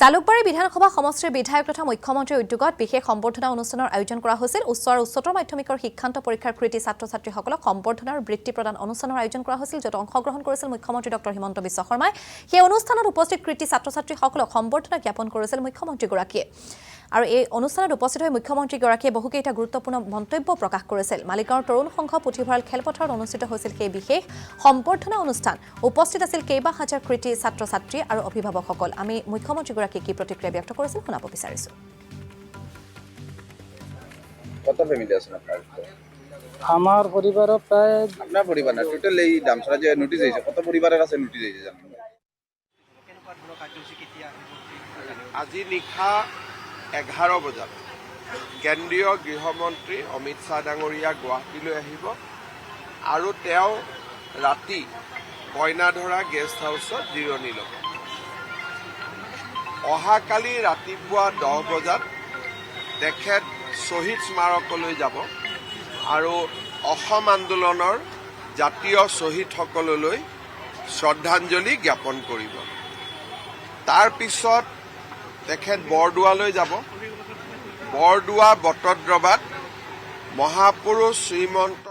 জালুকবাৰী বিধানসভা সমষ্টিৰ বিধায়ক তথা মুখ্যমন্ত্ৰীৰ উদ্যোগত বিশেষ সম্বৰ্ধনা অনুষ্ঠানৰ আয়োজন কৰা হৈছিল। উচ্চ আৰু উচ্চতৰ মাধ্যমিকৰ শিক্ষান্ত পৰীক্ষাৰ কৃতী ছাত্ৰ-ছাত্ৰীসকলক সম্বৰ্ধনা আৰু বৃত্তি প্ৰদান অনুষ্ঠানৰ আয়োজন কৰা হৈছিল, য'ত অংশগ্ৰহণ কৰিছিল মুখ্যমন্ত্ৰী ডক্টৰ হিমন্ত বিশ্ব শৰ্মাই। সেই অনুষ্ঠানত উপস্থিত কৃতী ছাত্ৰ-ছাত্ৰীসকলক সম্বৰ্ধনা জ্ঞাপন কৰিছিল মুখ্যমন্ত্ৰীগৰাকীয়ে। আৰু এই অনুষ্ঠানত উপস্থিত হৈ মুখ্যমন্ত্ৰীগৰাকীয়ে বহুকেইটা গুৰুত্বপূৰ্ণ মন্তব্য প্ৰকাশ কৰিছিল। মালিগাঁৱৰ তৰুণ সংঘ পুথিভঁৰাল খেলপথাৰত অনুষ্ঠিত হৈছিল সেই বিশেষ সম্বৰ্ধনা অনুষ্ঠান। উপস্থিত আছিল কেইবা হাজাৰ কৃতী ছাত্ৰ-ছাত্ৰী আৰু অভিভাৱকসকল। আমি মুখ্যমন্ত্ৰীগৰাকীয়ে কি প্ৰতিক্ৰিয়া ব্যক্ত কৰিছিল শুনাব বিচাৰিছো। কত ফ্যামিলি আছেন আপনার? আমার পরিবারও প্রায় আপনার পরিবার না, টোটাল এই দামছড়া যে নোটিশ হয়েছে, কত পরিবারের কাছে নোটিশ হয়েছে জানেন? আজি নিশা 11 বজাত কেন্দ্ৰীয় গৃহমন্ত্ৰী অমিত শ্বাহ ডাঙৰীয়া গুৱাহাটীলৈ আহিব আৰু তেওঁ ৰাতি কইনাধৰা গেষ্ট হাউচত জিৰণি ল'ব। অহাকালি ৰাতিপুৱা 10 বজাত তেখেত শ্বহীদ স্মাৰকলৈ যাব আৰু অসম আন্দোলনৰ জাতীয় শ্বহীদসকললৈ শ্ৰদ্ধাঞ্জলি জ্ঞাপন কৰিব। তাৰ পিছত তেখেত বৰদোৱালৈ যাব। বৰদোৱা বটদ্ৰৱাত মহাপুৰুষ শ্ৰীমন্ত